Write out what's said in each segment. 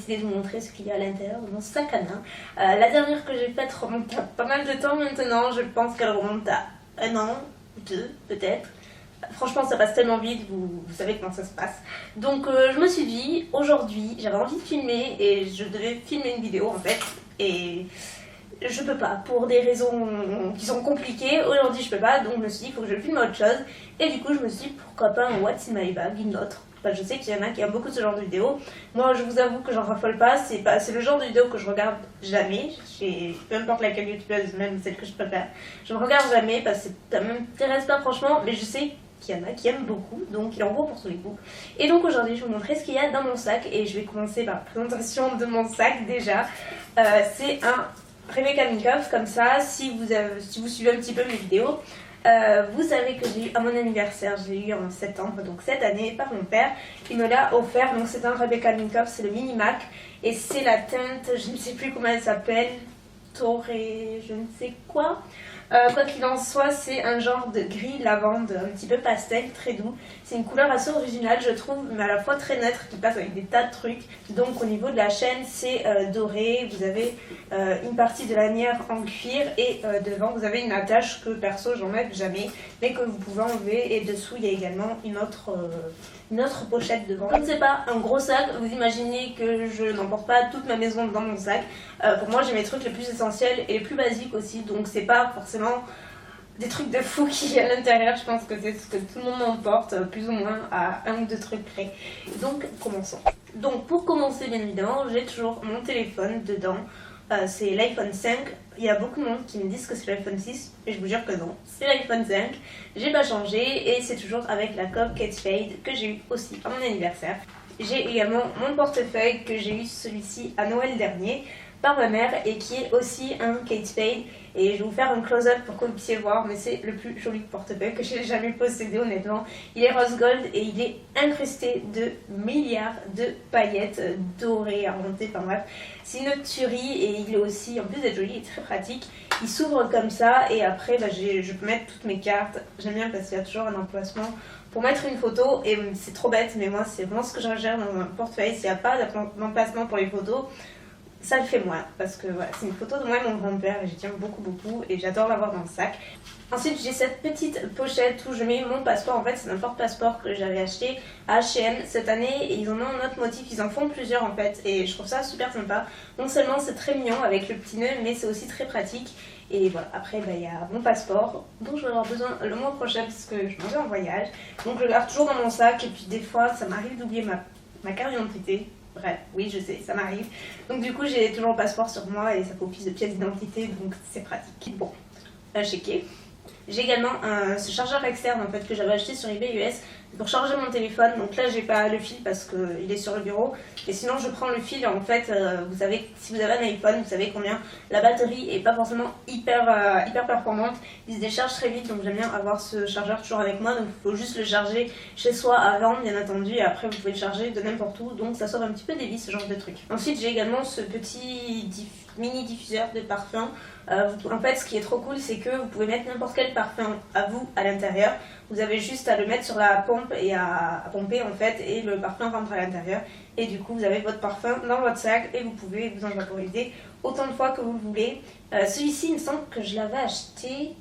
décidé de vous montrer ce qu'il y a à l'intérieur de mon sac à main. La dernière que j'ai faite remonte à pas mal de temps maintenant, je pense qu'elle remonte à 1 an, 2 peut-être. Franchement ça passe tellement vite, vous savez comment ça se passe. Donc je me suis dit, aujourd'hui j'avais envie de filmer et je devais filmer une vidéo en fait. Et je peux pas, pour des raisons qui sont compliquées, aujourd'hui je peux pas, donc je me suis dit il faut que je filme autre chose. Et du coup je me suis dit pourquoi pas un What's in my bag, une autre. Enfin, je sais qu'il y en a qui aiment beaucoup ce genre de vidéo. Moi je vous avoue que j'en raffole pas, c'est le genre de vidéo que je regarde jamais. Peu importe laquelle youtubeuse, même celle que je préfère, je ne regarde jamais parce que ça m'intéresse pas franchement, mais je sais qu'il y en a qui aiment beaucoup, donc il en vaut pour tous les coups. Et donc aujourd'hui je vais vous montrer ce qu'il y a dans mon sac et je vais commencer par la présentation de mon sac déjà. C'est un Rebecca Minkoff, comme ça, si vous suivez un petit peu mes vidéos, vous savez que j'ai eu à mon anniversaire, j'ai eu en septembre, donc cette année, par mon père, il me l'a offert, donc c'est un Rebecca Minkoff, c'est le Mini Mac, et c'est la teinte, je ne sais plus comment elle s'appelle, Toré, je ne sais quoi. Quoi qu'il en soit, c'est un genre de gris lavande, un petit peu pastel, très doux. C'est une couleur assez originale, je trouve, mais à la fois très neutre, qui passe avec des tas de trucs. Donc au niveau de la chaîne, c'est doré. Vous avez une partie de lanière en cuir et devant, vous avez une attache que perso, j'enlève jamais, mais que vous pouvez enlever. Et dessous, il y a également une autre pochette devant. Comme c'est pas un gros sac, vous imaginez que je n'emporte pas toute ma maison dans mon sac. Pour moi, j'ai mes trucs les plus essentiels et les plus basiques aussi, donc c'est pas forcément des trucs de fou qu'il y a à l'intérieur. Je pense que c'est ce que tout le monde emporte, plus ou moins à 1 ou 2 trucs près. Donc commençons. Donc pour commencer, bien évidemment, j'ai toujours mon téléphone dedans. C'est l'iPhone 5. Il y a beaucoup de monde qui me disent que c'est l'iPhone 6, mais je vous jure que non, c'est l'iPhone 5. J'ai pas changé et c'est toujours avec la coque Kate Spade que j'ai eu aussi à mon anniversaire. J'ai également mon portefeuille que j'ai eu celui-ci à Noël dernier par ma mère et qui est aussi un Kate Spade. Et je vais vous faire un close-up pour que vous puissiez voir, mais c'est le plus joli portefeuille que j'ai jamais possédé honnêtement. Il est rose gold et il est incrusté de milliards de paillettes dorées, argentées, enfin bref. C'est une tuerie et il est aussi, en plus d'être joli, il est très pratique. Il s'ouvre comme ça et après je peux mettre toutes mes cartes. J'aime bien parce qu'il y a toujours un emplacement pour mettre une photo et c'est trop bête, mais moi c'est vraiment ce que je gère dans mon portefeuille. S'il n'y a pas d'emplacement pour les photos, ça le fait moins, parce que voilà, c'est une photo de moi et mon grand-père et j'y tiens beaucoup et j'adore l'avoir dans le sac. Ensuite j'ai cette petite pochette où je mets mon passeport. En fait c'est un porte-passeport que j'avais acheté à H&M cette année et ils en ont un autre motif, ils en font plusieurs en fait et je trouve ça super sympa. Non seulement c'est très mignon avec le petit nœud, mais c'est aussi très pratique. Et voilà, après il y a mon passeport dont je vais avoir besoin le mois prochain parce que je m'en vais en voyage. Donc je le garde toujours dans mon sac et puis des fois ça m'arrive d'oublier ma carte d'identité. Bref, oui je sais, ça m'arrive. Donc du coup j'ai toujours le passeport sur moi et ça fait office de pièce d'identité, donc c'est pratique. Bon, un chéquier. J'ai également ce chargeur externe en fait que j'avais acheté sur eBay US pour charger mon téléphone. Donc là j'ai pas le fil parce qu'il est sur le bureau. Et sinon je prends le fil en fait, vous savez, si vous avez un iPhone, vous savez combien la batterie est pas forcément hyper performante. Il se décharge très vite, donc j'aime bien avoir ce chargeur toujours avec moi. Donc il faut juste le charger chez soi avant bien entendu. Et après vous pouvez le charger de n'importe où. Donc ça sauve un petit peu des vies, ce genre de truc. Ensuite j'ai également ce petit mini diffuseur de parfum. En fait ce qui est trop cool c'est que vous pouvez mettre n'importe quel parfum à vous à l'intérieur. Vous avez juste à le mettre sur la pompe et à pomper en fait et le parfum rentre à l'intérieur. Et du coup vous avez votre parfum dans votre sac et vous pouvez vous en vaporiser autant de fois que vous voulez. Celui-ci il me semble que je l'avais acheté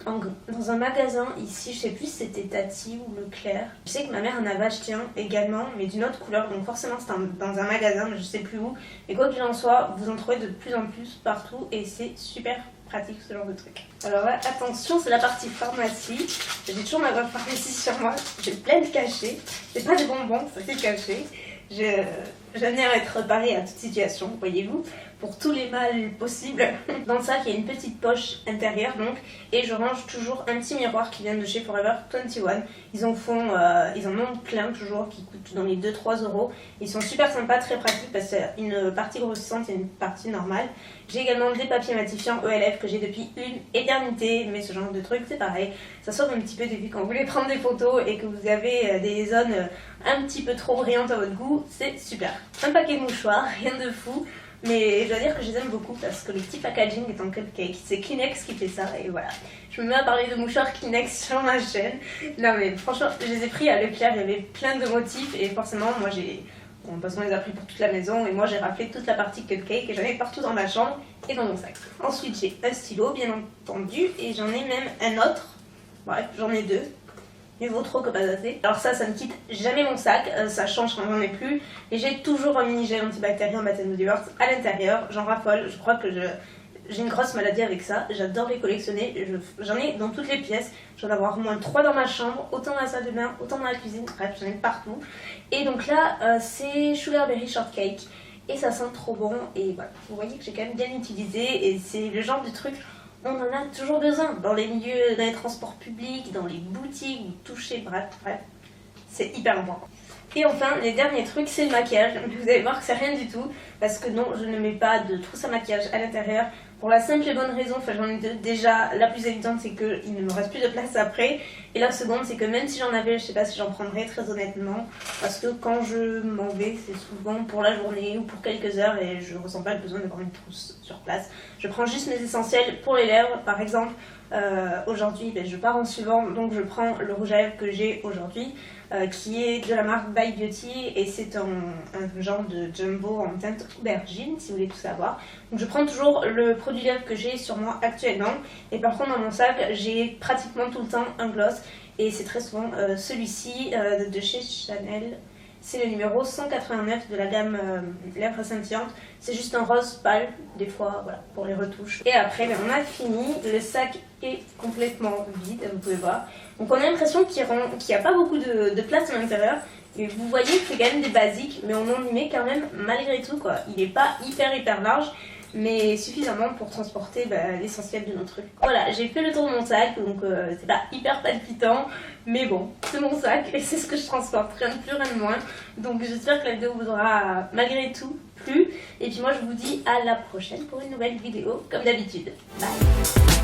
dans un magasin ici, je sais plus si c'était Tati ou Leclerc. Je sais que ma mère en avait acheté un également, mais d'une autre couleur, donc forcément c'était dans un magasin, mais je sais plus où. Mais quoi qu'il en soit, vous en trouvez de plus en plus partout et c'est super pratique ce genre de truc. Alors là, attention, c'est la partie pharmacie. J'ai toujours ma boîte pharmacie sur moi, j'ai plein de cachets. C'est pas des bonbons, ça c'est caché. J'aime bien être préparée à toute situation, voyez-vous, pour tous les mal possibles. Dans le sac, il y a une petite poche intérieure donc, et je range toujours un petit miroir qui vient de chez Forever 21. Ils en ont plein toujours qui coûtent dans les 2-3 euros. Ils sont super sympas, très pratiques parce qu'il y a une partie grossissante et une partie normale. J'ai également des papiers matifiants ELF que j'ai depuis une éternité, mais ce genre de truc c'est pareil. Ça sauve un petit peu des vues quand vous voulez prendre des photos et que vous avez des zones un petit peu trop brillantes à votre goût, c'est super. Un paquet de mouchoirs, rien de fou. Mais je dois dire que je les aime beaucoup parce que le petit packaging est en cupcake. C'est Kleenex qui fait ça et voilà. Je me mets à parler de mouchoirs Kleenex sur ma chaîne. Non mais franchement, je les ai pris à Leclerc, il y avait plein de motifs et forcément moi j'ai parce qu'on les a pris pour toute la maison et moi j'ai raflé toute la partie cupcake et j'en ai partout dans ma chambre et dans mon sac. Ensuite j'ai un stylo bien entendu et j'en ai même un autre, bref j'en ai deux. Mieux vaut trop que pas assez. Alors ça ne quitte jamais mon sac, ça change quand j'en ai plus. Et j'ai toujours un mini gel antibactérien Bath & Body Works à l'intérieur. J'en raffole, je crois que j'ai une grosse maladie avec ça. J'adore les collectionner, j'en ai dans toutes les pièces. J'en ai avoir au moins 3 dans ma chambre, autant dans la salle de bain, autant dans la cuisine. Bref, j'en ai partout. Et donc là, c'est Sugar Berry Shortcake. Et ça sent trop bon. Et voilà, vous voyez que j'ai quand même bien utilisé. Et c'est le genre de truc... On en a toujours besoin, dans les milieux, dans les transports publics, dans les boutiques, vous touchez, bref, c'est hyper important. Et enfin, les derniers trucs, c'est le maquillage. Vous allez voir que c'est rien du tout, parce que non, je ne mets pas de trousse à maquillage à l'intérieur, pour la simple et bonne raison, enfin j'en ai deux. Déjà, la plus évidente, c'est qu'il ne me reste plus de place après, et la seconde, c'est que même si j'en avais, je sais pas si j'en prendrais très honnêtement, parce que quand je m'en vais, c'est souvent pour la journée ou pour quelques heures, et je ressens pas le besoin d'avoir une trousse sur place. Je prends juste mes essentiels pour les lèvres, par exemple. Aujourd'hui je pars en suivant, donc je prends le rouge à lèvres que j'ai aujourd'hui, qui est de la marque By Beauty et c'est un genre de jumbo en teinte aubergine si vous voulez tout savoir. Donc je prends toujours le produit lèvres que j'ai sur moi actuellement, et par contre dans mon sac j'ai pratiquement tout le temps un gloss et c'est très souvent celui-ci de chez Chanel. C'est le numéro 189 de la gamme lèvres scintillantes. C'est juste un rose pâle, des fois, voilà, pour les retouches. Et après, ben, on a fini. Le sac est complètement vide, vous pouvez voir. Donc on a l'impression qu'il n'y a pas beaucoup de place à l'intérieur. Et vous voyez que c'est quand même des basiques, mais on en y met quand même malgré tout, quoi. Il n'est pas hyper large, mais suffisamment pour transporter l'essentiel de nos trucs. Voilà, j'ai fait le tour de mon sac, donc c'est pas hyper palpitant, mais bon, c'est mon sac et c'est ce que je transporte, rien de plus, rien de moins. Donc j'espère que la vidéo vous aura malgré tout plu, et puis moi je vous dis à la prochaine pour une nouvelle vidéo comme d'habitude. Bye.